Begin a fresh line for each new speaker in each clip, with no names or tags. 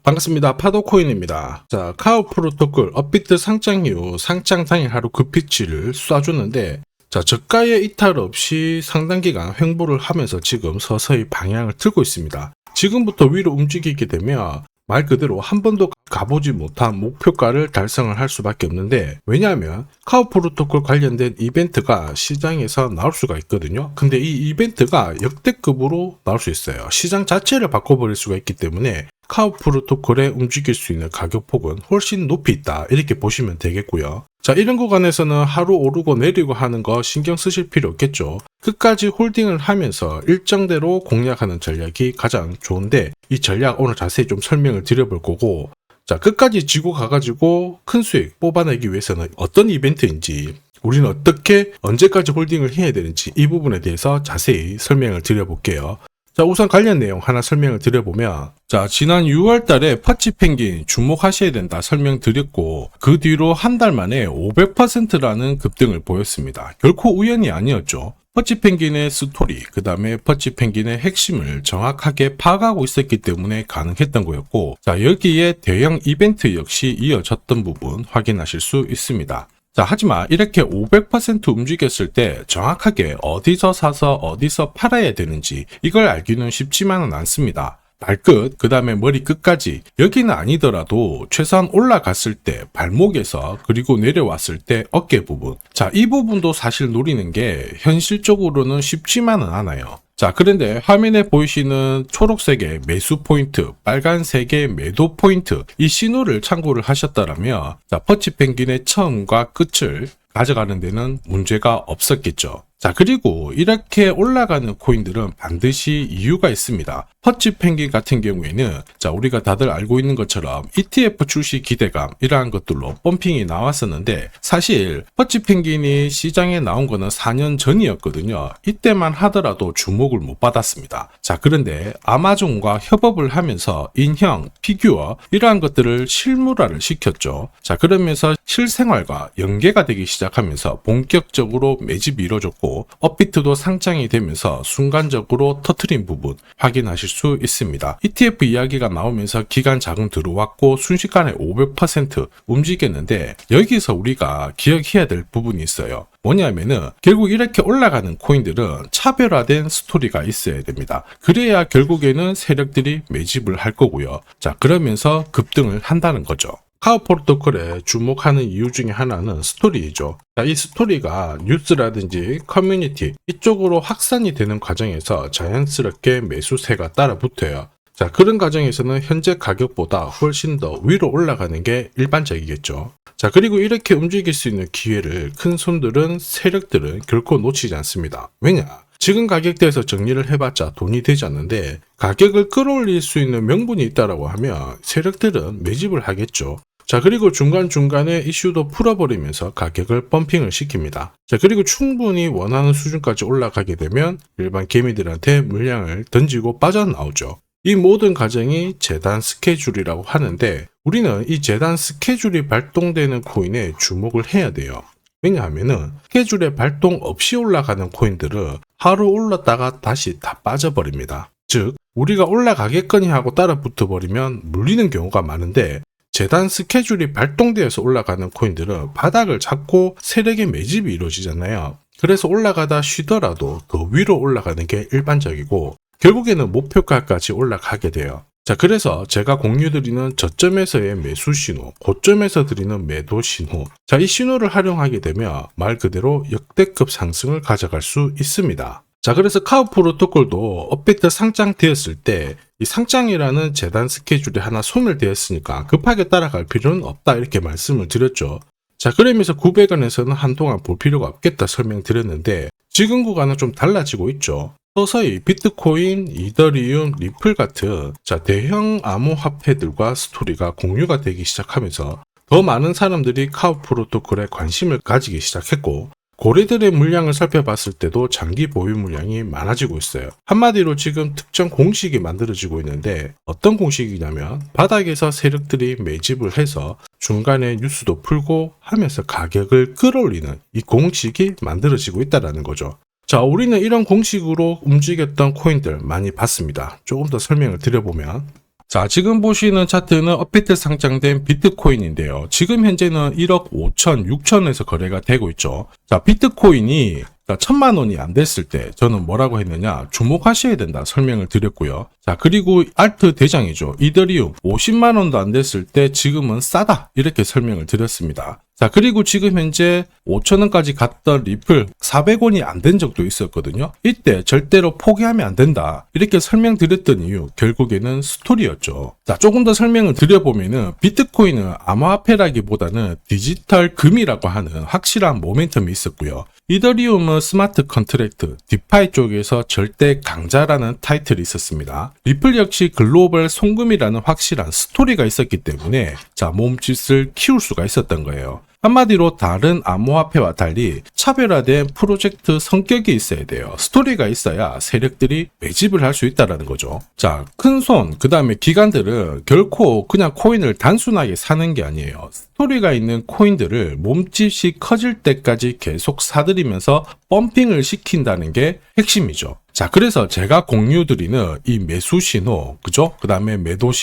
반갑습니다. 파도코인입니다. 자, 카오 프로토콜 업비트 상장 이후 상장 당일 하루 급피치를 쏴주는데, 자, 저가의 이탈 없이 상당 기간 횡보를 하면서 지금 서서히 방향을 틀고 있습니다. 지금부터 위로 움직이게 되면 말 그대로 한 번도 가보지 못한 목표가를 달성을 할 수밖에 없는데, 왜냐하면 카오 프로토콜 관련된 이벤트가 시장에서 나올 수가 있거든요. 근데 이 이벤트가 역대급으로 나올 수 있어요. 시장 자체를 바꿔버릴 수가 있기 때문에 카오 프로토콜에 움직일 수 있는 가격폭은 훨씬 높이 있다, 이렇게 보시면 되겠고요. 자, 이런 구간에서는 하루 오르고 내리고 하는 거 신경 쓰실 필요 없겠죠. 끝까지 홀딩을 하면서 일정대로 공략하는 전략이 가장 좋은데, 이 전략 오늘 자세히 좀 설명을 드려볼 거고, 자, 끝까지 지고 가가지고 큰 수익 뽑아내기 위해서는 어떤 이벤트인지, 우리는 어떻게 언제까지 홀딩을 해야 되는지, 이 부분에 대해서 자세히 설명을 드려볼게요. 자, 우선 관련 내용 하나 설명을 드려보면, 자, 지난 6월 달에 퍼치 펭귄 주목하셔야 된다 설명드렸고, 그 뒤로 한 달 만에 500%라는 급등을 보였습니다. 결코 우연이 아니었죠. 퍼치 펭귄의 스토리, 그 다음에 퍼치 펭귄의 핵심을 정확하게 파악하고 있었기 때문에 가능했던 거였고, 자, 여기에 대형 이벤트 역시 이어졌던 부분 확인하실 수 있습니다. 자, 하지만 이렇게 500% 움직였을 때 정확하게 어디서 사서 어디서 팔아야 되는지 이걸 알기는 쉽지만은 않습니다. 발끝, 그 다음에 머리 끝까지, 여기는 아니더라도 최소한 올라갔을 때 발목에서, 그리고 내려왔을 때 어깨 부분, 자, 이 부분도 사실 노리는 게 현실적으로는 쉽지만은 않아요. 자, 그런데 화면에 보이시는 초록색의 매수 포인트, 빨간색의 매도 포인트, 이 신호를 참고를 하셨다면, 자, 퍼치 펭귄의 처음과 끝을 가져가는 데는 문제가 없었겠죠. 자, 그리고 이렇게 올라가는 코인들은 반드시 이유가 있습니다. 퍼치 펭귄 같은 경우에는, 자, 우리가 다들 알고 있는 것처럼 ETF 출시 기대감, 이러한 것들로 펌핑이 나왔었는데, 사실 퍼치 펭귄이 시장에 나온 거는 4년 전이었거든요. 이때만 하더라도 주목을 못 받았습니다. 자, 그런데 아마존과 협업을 하면서 인형, 피규어, 이러한 것들을 실물화를 시켰죠. 자, 그러면서 실생활과 연계가 되기 시작하면서 본격적으로 매집이 이루어졌고, 업비트도 상장이 되면서 순간적으로 터트린 부분 확인하실 수 있습니다. ETF 이야기가 나오면서 기간 자금 들어왔고 순식간에 500% 움직였는데, 여기서 우리가 기억해야 될 부분이 있어요. 뭐냐면은 결국 이렇게 올라가는 코인들은 차별화된 스토리가 있어야 됩니다. 그래야 결국에는 세력들이 매집을 할 거고요. 자, 그러면서 급등을 한다는 거죠. 카오 프로토콜에 주목하는 이유 중에 하나는 스토리이죠. 자, 이 스토리가 뉴스라든지 커뮤니티 이쪽으로 확산이 되는 과정에서 자연스럽게 매수세가 따라 붙어요. 자, 그런 과정에서는 현재 가격보다 훨씬 더 위로 올라가는 게 일반적이겠죠. 자, 그리고 이렇게 움직일 수 있는 기회를 큰 손들은, 세력들은 결코 놓치지 않습니다. 왜냐? 지금 가격대에서 정리를 해봤자 돈이 되지 않는데, 가격을 끌어올릴 수 있는 명분이 있다라고 하면 세력들은 매집을 하겠죠. 자, 그리고 중간중간에 이슈도 풀어버리면서 가격을 펌핑을 시킵니다. 자, 그리고 충분히 원하는 수준까지 올라가게 되면 일반 개미들한테 물량을 던지고 빠져나오죠. 이 모든 과정이 재단 스케줄이라고 하는데, 우리는 이 재단 스케줄이 발동되는 코인에 주목을 해야 돼요. 왜냐하면은 스케줄에 발동 없이 올라가는 코인들은 하루 올랐다가 다시 다 빠져버립니다. 즉, 우리가 올라가겠거니 하고 따라 붙어버리면 물리는 경우가 많은데, 재단 스케줄이 발동되어서 올라가는 코인들은 바닥을 잡고 세력의 매집이 이루어지잖아요. 그래서 올라가다 쉬더라도 더 위로 올라가는 게 일반적이고, 결국에는 목표가까지 올라가게 돼요. 자, 그래서 제가 공유드리는 저점에서의 매수 신호, 고점에서 드리는 매도 신호, 자, 이 신호를 활용하게 되면 말 그대로 역대급 상승을 가져갈 수 있습니다. 자, 그래서 카오 프로토콜도 업비트 상장되었을 때 이 상장이라는 재단 스케줄이 하나 소멸되었으니까 급하게 따라갈 필요는 없다, 이렇게 말씀을 드렸죠. 자, 그러면서 900원에서는 한동안 볼 필요가 없겠다 설명드렸는데, 지금 구간은 좀 달라지고 있죠. 서서히 비트코인, 이더리움, 리플 같은, 자, 대형 암호화폐들과 스토리가 공유가 되기 시작하면서 더 많은 사람들이 카오 프로토콜에 관심을 가지기 시작했고, 고래들의 물량을 살펴봤을 때도 장기 보유 물량이 많아지고 있어요. 한마디로 지금 특정 공식이 만들어지고 있는데, 어떤 공식이냐면 바닥에서 세력들이 매집을 해서 중간에 뉴스도 풀고 하면서 가격을 끌어올리는 이 공식이 만들어지고 있다는 거죠. 자, 우리는 이런 공식으로 움직였던 코인들 많이 봤습니다. 조금 더 설명을 드려보면, 자, 지금 보시는 차트는 업비트 상장된 비트코인인데요. 지금 현재는 1억 5천, 6천에서 거래가 되고 있죠. 자, 비트코인이 1,000만 원이 안 됐을 때 저는 뭐라고 했느냐, 주목하셔야 된다 설명을 드렸고요. 자, 그리고 알트 대장이죠. 이더리움 50만 원도 안 됐을 때 지금은 싸다 이렇게 설명을 드렸습니다. 자, 그리고 지금 현재 5,000원까지 갔던 리플 400원이 안 된 적도 있었거든요. 이때 절대로 포기하면 안 된다 이렇게 설명드렸던 이유, 결국에는 스토리였죠. 자, 조금 더 설명을 드려보면은 비트코인은 암호화폐라기보다는 디지털 금이라고 하는 확실한 모멘텀이 있었고요. 이더리움은 스마트 컨트랙트, 디파이 쪽에서 절대 강자라는 타이틀이 있었습니다. 리플 역시 글로벌 송금이라는 확실한 스토리가 있었기 때문에 자, 몸짓을 키울 수가 있었던 거예요. 한마디로 다른 암호화폐와 달리 차별화된 프로젝트 성격이 있어야 돼요. 스토리가 있어야 세력들이 매집을 할 수 있다는 거죠. 자, 큰손, 그 다음에 기관들은 결코 그냥 코인을 단순하게 사는 게 아니에요. 스토리가 있는 코인들을 몸집이 커질 때까지 계속 사들이면서 펌핑을 시킨다는 게 핵심이죠. 자, 그래서 제가 공유드리는 이 매수 신호, 그죠? 그 다음에 매도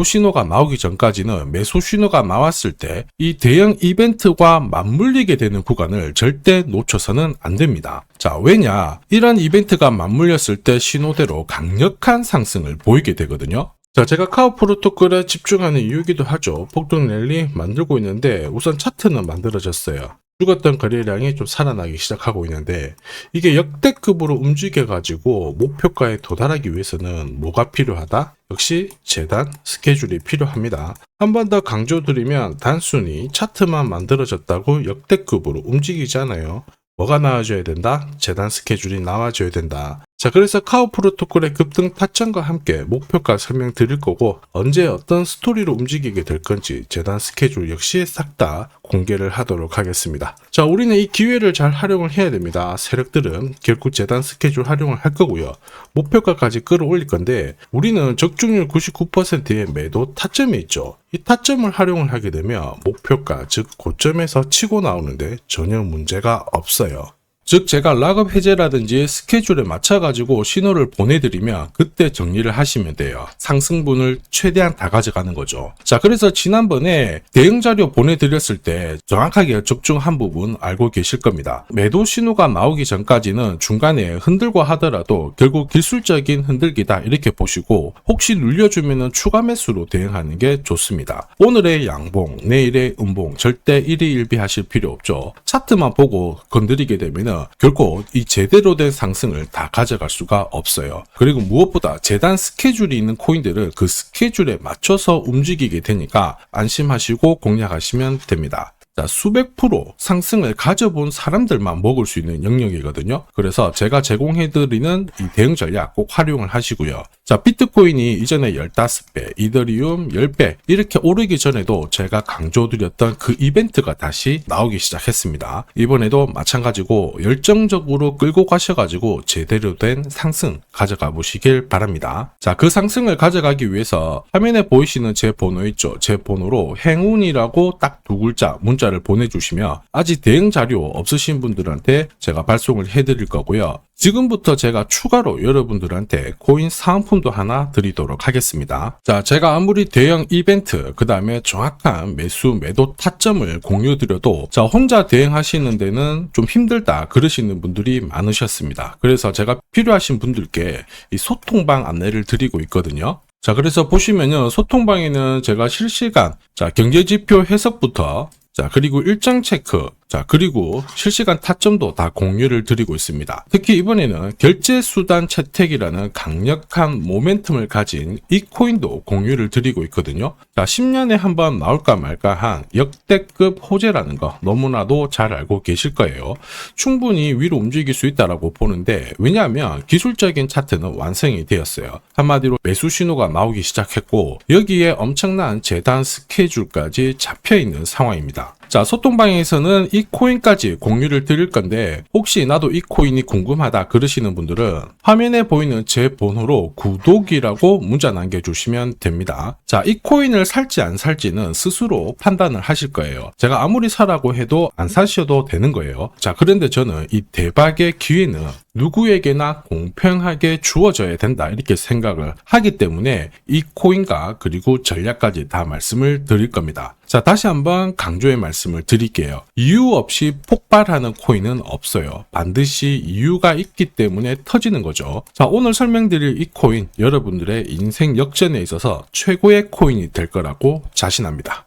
신호가 나오기 전까지는 매수 신호가 나왔을 때 이 대형 이벤트와 맞물리게 되는 구간을 절대 놓쳐서는 안 됩니다. 자, 왜냐? 이런 이벤트가 맞물렸을 때 신호대로 강력한 상승을 보이게 되거든요. 자, 제가 카오 프로토콜에 집중하는 이유이기도 하죠. 폭등 랠리 만들고 있는데 우선 차트는 만들어졌어요. 죽었던 거래량이 좀 살아나기 시작하고 있는데 이게 역대급으로 움직여가지고 목표가에 도달하기 위해서는 뭐가 필요하다? 역시 재단 스케줄이 필요합니다. 한 번 더 강조드리면 단순히 차트만 만들어졌다고 역대급으로 움직이잖아요. 뭐가 나와줘야 된다? 재단 스케줄이 나와줘야 된다. 자, 그래서 카오 프로토콜의 급등 타점과 함께 목표가 설명드릴 거고 언제 어떤 스토리로 움직이게 될 건지 재단 스케줄 역시 싹 다 공개를 하도록 하겠습니다. 자, 우리는 이 기회를 잘 활용을 해야 됩니다. 세력들은 결국 재단 스케줄 활용을 할 거고요. 목표가까지 끌어올릴 건데 우리는 적중률 99%의 매도 타점이 있죠. 이 타점을 활용을 하게 되면 목표가, 즉 고점에서 치고 나오는데 전혀 문제가 없어요. 즉 제가 락업 해제라든지 스케줄에 맞춰가지고 신호를 보내드리면 그때 정리를 하시면 돼요. 상승분을 최대한 다 가져가는 거죠. 자, 그래서 지난번에 대응 자료 보내드렸을 때 정확하게 적중한 부분 알고 계실 겁니다. 매도 신호가 나오기 전까지는 중간에 흔들고 하더라도 결국 기술적인 흔들기다 이렇게 보시고 혹시 눌려주면 추가 매수로 대응하는 게 좋습니다. 오늘의 양봉, 내일의 음봉 절대 일희일비하실 필요 없죠. 차트만 보고 건드리게 되면 결코 이 제대로 된 상승을 다 가져갈 수가 없어요. 그리고 무엇보다 재단 스케줄이 있는 코인들은 그 스케줄에 맞춰서 움직이게 되니까 안심하시고 공략하시면 됩니다. 자, 수백 프로 상승을 가져본 사람들만 먹을 수 있는 영역이거든요. 그래서 제가 제공해드리는 이 대응 전략 꼭 활용을 하시고요. 자, 비트코인이 이전에 15배, 이더리움 10배 이렇게 오르기 전에도 제가 강조드렸던 그 이벤트가 다시 나오기 시작했습니다. 이번에도 마찬가지고 열정적으로 끌고 가셔가지고 제대로 된 상승 가져가 보시길 바랍니다. 자, 그 상승을 가져가기 위해서 화면에 보이시는 제 번호 있죠. 제 번호로 행운이라고 딱 두 글자 문자를 보내주시면 아직 대응 자료 없으신 분들한테 제가 발송을 해드릴 거고요. 지금부터 제가 추가로 여러분들한테 코인 사은품도 하나 드리도록 하겠습니다. 자, 제가 아무리 대형 이벤트, 그 다음에 정확한 매수, 매도 타점을 공유드려도 자, 혼자 대응하시는 데는 좀 힘들다 그러시는 분들이 많으셨습니다. 그래서 제가 필요하신 분들께 이 소통방 안내를 드리고 있거든요. 자, 그래서 보시면요, 소통방에는 제가 실시간 경제지표 해석부터 그리고 일정 체크, 그리고 실시간 타점도 다 공유를 드리고 있습니다. 특히 이번에는 결제수단 채택이라는 강력한 모멘텀을 가진 이 코인도 공유를 드리고 있거든요. 10년에 한번 나올까 말까 한 역대급 호재라는 거 너무나도 잘 알고 계실 거예요. 충분히 위로 움직일 수 있다고 보는데 왜냐하면 기술적인 차트는 완성이 되었어요. 한마디로 매수 신호가 나오기 시작했고 여기에 엄청난 재단 스케줄까지 잡혀있는 상황입니다. 자, 소통방에서는 이 코인까지 공유를 드릴 건데 혹시 나도 이 코인이 궁금하다 그러시는 분들은 화면에 보이는 제 번호로 구독이라고 문자 남겨주시면 됩니다. 자, 이 코인을 살지 안 살지는 스스로 판단을 하실 거예요. 제가 아무리 사라고 해도 안 사셔도 되는 거예요. 자, 그런데 저는 이 대박의 기회는 누구에게나 공평하게 주어져야 된다 이렇게 생각을 하기 때문에 이 코인과 그리고 전략까지 다 말씀을 드릴 겁니다. 자, 다시 한번 강조의 말씀을 드릴게요. 이유 없이 폭발하는 코인은 없어요. 반드시 이유가 있기 때문에 터지는 거죠. 자, 오늘 설명드릴 이 코인 여러분들의 인생 역전에 있어서 최고의 코인이 될 거라고 자신합니다.